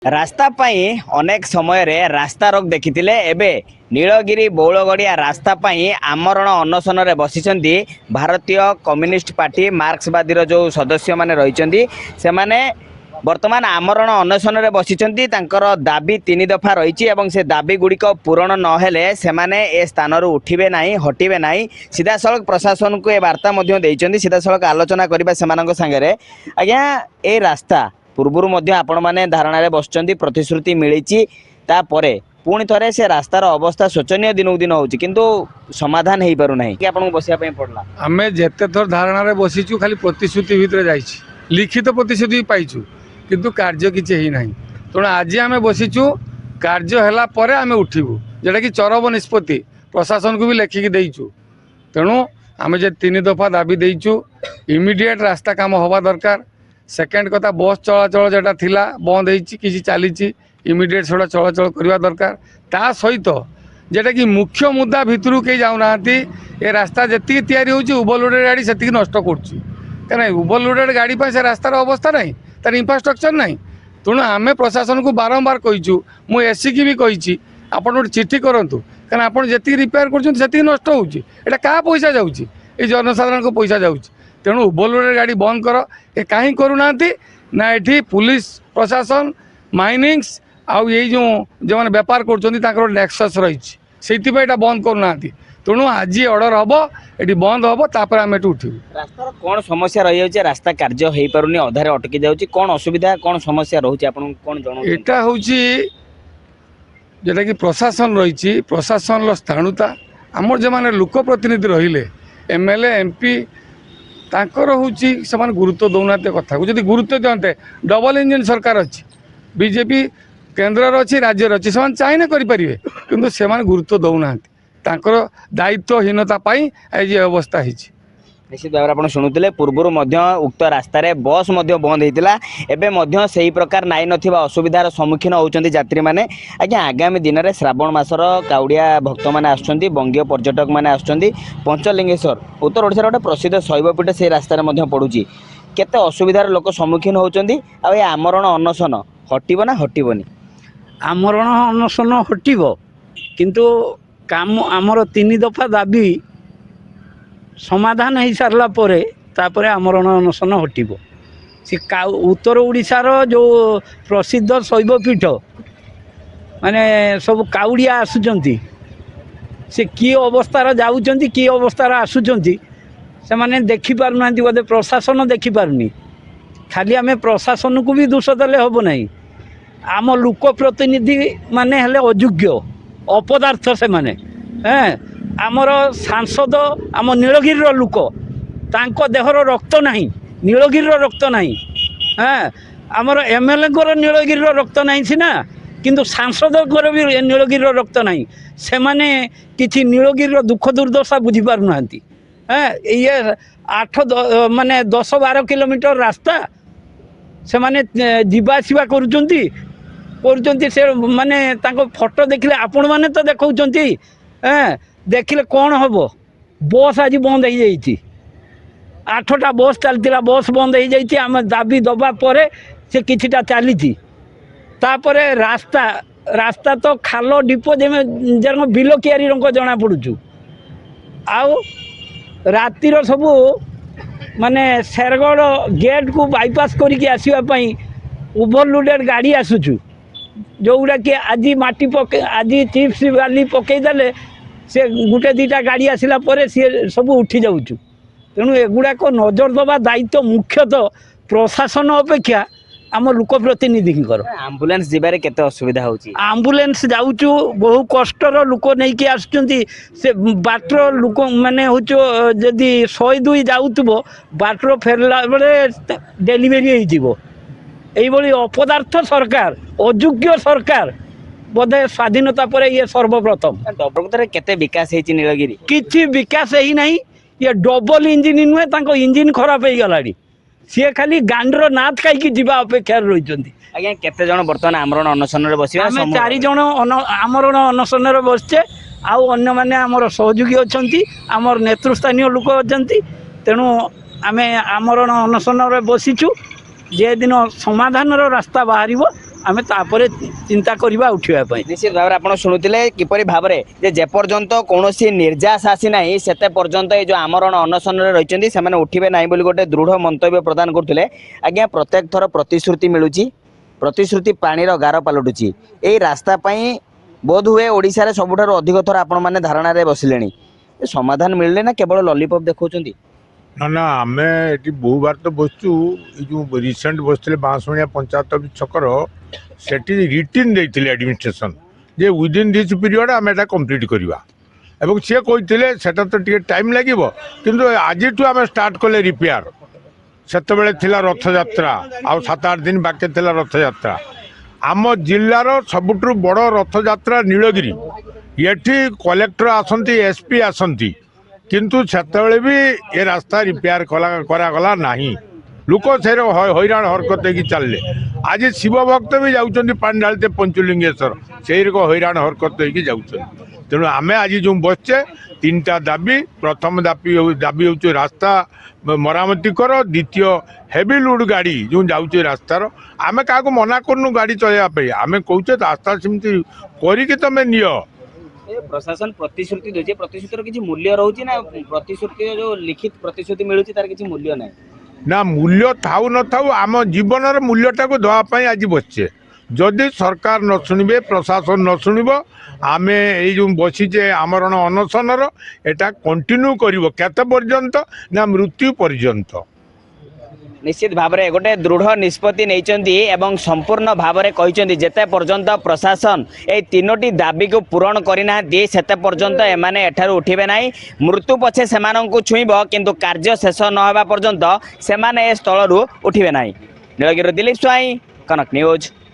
रास्ता पाई अनेक समय रे रास्ता रोक देखिथिले एबे नीलगिरी बौलगड़िया रास्ता पाई आमरण अनशन रे बसिचंदी भारतीय कम्युनिस्ट पार्टी मार्क्सवादी रो जो सदस्य माने रहिचंदी से माने वर्तमान आमरण अनशन रे बसिचंदी तांकर दाबी 3 दफा रहिची एवं से दाबी गुड़िक पूरण न हेले से माने ए स्थान रु उठिबे नाही हटिबे नाही सीधा सड़क प्रशासन को ए वार्ता मध्य देइचंदी सीधा सड़क आलोचना करबा सेमानक संगे रे आज्ञा ए रास्ता पूर्वर मध्य आपण माने धारणा बसचंदी प्रतिश्रुति मिली तापरे पुणी थे से रास्तार अवस्था शोचनीय दिन दिन होची किंतु समाधान हो पारु नहीं कि आपन बसिया पे पड़ला आमे जेते थर धारणा रे बसिचु खाली प्रतिश्रुति भितर जाइछि लिखित प्रतिश्रुति पाइछु किंतु कार्य किछि ही नाही तण आज आमे बसिचु कार्य हला परे आमे उठिबु जेटा कि चरब निष्पत्ति प्रशासन को भी लेखिक देइछु तेणु आमे जे 3 दफा दाबी देइछु इमिडिएट रास्ता काम होबा दरकार सेकेंड कथा बस चलाचल जेटा थिला बंद होइछि किछि चलीछि इमिडिएट सेटा चलाचल करबा दरकार ता सहित जेटा कि मुख्य मुद्दा भितरु के जाउनाहांती ए रास्ता जति तयारी होछि ओवरलोडेड गाड़ी सेति नष्ट करछि कने ओवरलोडेड गाड़ी पर से रास्तार अवस्था नहीं तार इंफ्रास्ट्रक्चर नहीं तेणु आमे प्रशासन को बारंबार कहिछु मु एससी की भी कहिछि आपण गोटे चिट्ठी करंतु कारण आपण जति रिपेयर करछन सेति नष्ट होछि एटा का पैसा जाउछि ए जनसाधारण को पैसा जाउछि तेणु ओवरलोडेड गाड़ी बंद कर ए कहीं करूना ना ये पुलिस प्रशासन माइनिंग्स आउ ये जो मैंने बेपार कर नेक्सस रही से बंद करूना तेणु आज ऑर्डर हम ये बंद हम तापर आम उठू रास्तार कौन समस्या रही है रास्ता कार्य हो पारुनी अधारे अटकी जाऊँगी कौन असुविधा कौन समस्या रोचे आपन कौन जन यहाँ हूँ जोटा कि प्रशासन रही प्रशासन स्थाणुता आमर जो मैंने लोक प्रतिनिधि रहिले एमएलए एमपी तांकर होची समान गुरुत्व दौना कथा को जदि गुरुत्व दियंते डबल इंजन सरकार अच्छी बीजेपी केन्द्र अच्छी राज्य अच्छी से चाहिए करें किंतु से गुरुत्व दौना तांकर दायित्वहीनता आज अवस्था होती निश्चित भाव में शुणुते पूर्वर उक्त रास्तार बस बंद होता एवं से ही प्रकार नाई ना असुविधार सम्मुखीन होती यात्री मैंने आज्ञा आगामी दिन में श्रावण मासर काउड़िया भक्त मैंने आसुँच बंगीय पर्यटक मैंने आसुँच पंचलिंगेश्वर उत्तर ओडिशार गोटे प्रसिद्ध शैवपीठ से रास्तार पड़ुची केते असुविधार लोक सम्मुखीन होती आमरण अनशन हटब ना हटबनी आमरण अनशन हटब किंतु काम आमर 3 दफा दाबी समाधान हो सारा तापर आमरण अनशन हटब से उत्तर ओडिशार जो प्रसिद्ध शैवपीठ माने सब काउड़िया आसुचंती से कि अवस्थार जाउचंती कि अवस्थार आसुचंती से माने देखि पारुना बोधे प्रशासन देखि पारुनी खाली आमे प्रशासन को भी दोष देले हबो नहीं आम लोक प्रतिनिधि माने हेले अयोग्य अपदार्थ से माने आमर सांसद आम नीलगिरी लोक तांको देहर रक्त नहीं नीलगिरी रक्त नहीं आमर एमएलए नीलगिरी रक्त नहीं सीना किंतु सांसद भी नीलगिरी रक्त नहीं से माने किछि नीलगिरी दुख दुर्दशा बुझी पारु नांती ये 8 10 12 किलोमीटर रास्ता से माने जीवा आसिबा करूचंती से माने तांको फोटो देखले आपण माने तो देखौचंती देखिले कौन हम बस आज बंद हो जाइए 8टा बस चलता बस बंद हो जाइए आम दाबी दबा पर से किछिटा चली तापरे रास्ता रास्ता तो खाल डिपो जन बिल कियारी जना पड़ुचु आउ रातिर सबू माने शेरगढ़ गेट को बाईपास करके आसवाई ओवरलोडेड गाड़ी आसुचु जोगुड़ा कि आज माटी पके आज चिप्स बाली पकईदे से गोटे 2टा गाड़ी आसला सी सब उठी जाऊँ तेणु एगुड़ाक नजर दबा दायित्व मुख्यतः प्रशासन अपेक्षा आम लोक प्रतिनिधि आम्बुलेंस जीवारे केते असुविधा होची आम्बुलेंस जाऊचु बहु कष्टर लोक नहीं कि आसुचंती से बाटर लोक माने होचो जदि 102 जाउतबो बाटर फेरला बेले डेलीवरी होइतिबो एइबोली अपदार्थ सरकार अयोग्य सरकार बोधे स्वाधीनता पर ये सर्वप्रथम प्रकृत केते विकास होची नीलगिरी किछि विकास ही नहीं ये डबल इंजिन नुहे तांको इंजिन खराब हो गलाड़ी सी खाली गांडर नाथ कहीं जीवा अपेक्षा रही आज्ञा केते जण वर्तमान आमरण अनशन रे बसिबा आमे 4 जण आमरण अनशन रे बसचे आउ अन्य माने हमर सहयोगी अछंती हमर नेतृस्थानीय लोक अछंती तेणु आमे आमरण अनशन रे बसिचु जे दिन समाधान रास्ता बाहर ଆମେ ତାପରେ ଚିନ୍ତା କରିବା ଉଠିବା ପାଇଁ। ନିଶ୍ଚିତ ଭାବରେ ଆପଣ ଶୁଣୁଥିଲେ କିପରି ଭାବରେ ଯେ ଯେପର୍ଯ୍ୟନ୍ତ କୌଣସି ନିର୍ଯାସ ଆସିନାହିଁ ସେତେ ପର୍ଯ୍ୟନ୍ତ ଏଇ ଯେଉଁ ଆମରଣ ଅନଶନରେ ରହିଛନ୍ତି ସେମାନେ ଉଠିବେ ନାହିଁ ବୋଲି ଗୋଟେ ଦୃଢ଼ ମନ୍ତବ୍ୟ ପ୍ରଦାନ କରୁଥିଲେ। ଆଜ୍ଞା, ପ୍ରତ୍ୟେକ ଥର ପ୍ରତିଶ୍ରୁତି ମିଳୁଛି, ପ୍ରତିଶ୍ରୁତି ପାଣିର ଗାର ପାଲଟୁଛି। ଏଇ ରାସ୍ତା ପାଇଁ ବୋଧ ହୁଏ ଓଡ଼ିଶାରେ ସବୁଠାରୁ ଅଧିକ ଥର ଆପଣମାନେ ଧାରଣାରେ ବସିଲେଣି। ସମାଧାନ ମିଳିଲେ ନା କେବଳ ଲଲିପପ୍ ଦେଖାଉଛନ୍ତି? ନା ନା ଆମେ ଏଠି ବହୁବାର ତ ବସିଛୁ। ଏଇ ଯେଉଁ ରିସେଣ୍ଟ ବସିଥିଲେ ବାଁଶୁଣିଆ ପଞ୍ଚାୟତ ଅଫିସ୍ ଛକର ସେଠି ରିଟିନ୍ ଦେଇଥିଲେ ଆଡ଼ମିନିଷ୍ଟ୍ରେସନ୍ ଯେ ୱିଦିନ୍ ଦିସ୍ ପିରିୟଡ଼ ଆମେ ଏଇଟା କମ୍ପ୍ଲିଟ୍ କରିବା ଏବଂ ସିଏ କହିଥିଲେ ସେଟା ତ ଟିକେ ଟାଇମ୍ ଲାଗିବ କିନ୍ତୁ ଆଜିଠୁ ଆମେ ଷ୍ଟାର୍ଟ କଲେ ରିପେୟାର। ସେତେବେଳେ ଥିଲା ରଥଯାତ୍ରା, ଆଉ 7-8 ଦିନ ବାକି ଥିଲା ରଥଯାତ୍ରା। ଆମ ଜିଲ୍ଲାର ସବୁଠୁ ବଡ଼ ରଥଯାତ୍ରା ନୀଳଗିରି। ଏଠି କଲେକ୍ଟର ଆସନ୍ତି, ଏସ୍ପି ଆସନ୍ତି, କିନ୍ତୁ ସେତେବେଳେ ବି ଏ ରାସ୍ତା ରିପେୟାର କରାଗଲା ନାହିଁ। ଲୋକ ସେ ହଇରାଣ ହରକତ ହେଇକି ଚାଲିଲେ। ଆଜି ଶିବ ଭକ୍ତ ବି ଯାଉଛନ୍ତି ପାଣି ଢାଳିତେ ପଞ୍ଚଲିଙ୍ଗେଶ୍ୱର, ସେଇ ରକ ହଇରାଣ ହରକତ ହେଇକି ଯାଉଛନ୍ତି। ତେଣୁ ଆମେ ଆଜି ଯେଉଁ ବସିଛେ 3ଟା ଦାବି। ପ୍ରଥମ ଦାବି ହେଉଛି ରାସ୍ତା ମରାମତି କର। ଦ୍ୱିତୀୟ ହେଭି ଲୋଡ୍ ଗାଡ଼ି ଯେଉଁ ଯାଉଛି ରାସ୍ତାର, ଆମେ କାହାକୁ ମନା କରୁନୁ ଗାଡ଼ି ଚଳାଇବା ପାଇଁ, ଆମେ କହୁଛେ ରାସ୍ତା ସେମିତି କରିକି ତମେ ନିଅ। ପ୍ରଶାସନ ପ୍ରତିଶ୍ରୁତି ଦେଉଛି, ପ୍ରତିଶ୍ରୁତିର କିଛି ମୂଲ୍ୟ ରହୁଛି ନା? ପ୍ରତିଶ୍ରୁତିର ଯେଉଁ ଲିଖିତ ପ୍ରତିଶ୍ରୁତି ମିଳୁଛି ତାର କିଛି ମୂଲ୍ୟ ନାହିଁ? ନା, ମୂଲ୍ୟ ଥାଉ ନଥାଉ ଆମ ଜୀବନର ମୂଲ୍ୟଟାକୁ ଦେବା ପାଇଁ ଆଜି ବସିଛେ। ଯଦି ସରକାର ନ ଶୁଣିବେ, ପ୍ରଶାସନ ନ ଶୁଣିବ, ଆମେ ଏଇ ଯେଉଁ ବସିଛେ ଆମରଣ ଅନଶନର ଏଟା କଣ୍ଟିନ୍ୟୁ କରିବ। କେତେ ପର୍ଯ୍ୟନ୍ତ? ନା ମୃତ୍ୟୁ ପର୍ଯ୍ୟନ୍ତ। ନିଶ୍ଚିତ ଭାବରେ ଗୋଟେ ଦୃଢ଼ ନିଷ୍ପତ୍ତି ନେଇଛନ୍ତି ଏବଂ ସମ୍ପୂର୍ଣ୍ଣ ଭାବରେ କହିଛନ୍ତି ଯେତେ ପର୍ଯ୍ୟନ୍ତ ପ୍ରଶାସନ এই 3ଟି ଦାବିକୁ ପୂରଣ କରିନାହାନ୍ତି ସେତେ ପର୍ଯ୍ୟନ୍ତ ଏମାନେ ଏଠାରୁ ଉଠିବେ ନାହିଁ। ମୃତ୍ୟୁ ପଛେ ସେମାନଙ୍କୁ ଛୁଇଁବ କିନ୍ତୁ କାର୍ଯ୍ୟ ଶେଷ ନ ହେବା ପର୍ଯ୍ୟନ୍ତ ସେମାନେ ଏ ସ୍ଥଳରୁ ଉଠିବେ ନାହିଁ। ନୀଳଗିରିରୁ ଦିଲ୍ଲୀପ ସ୍ୱାଇଁ, କନକ ନ୍ୟୁଜ୍।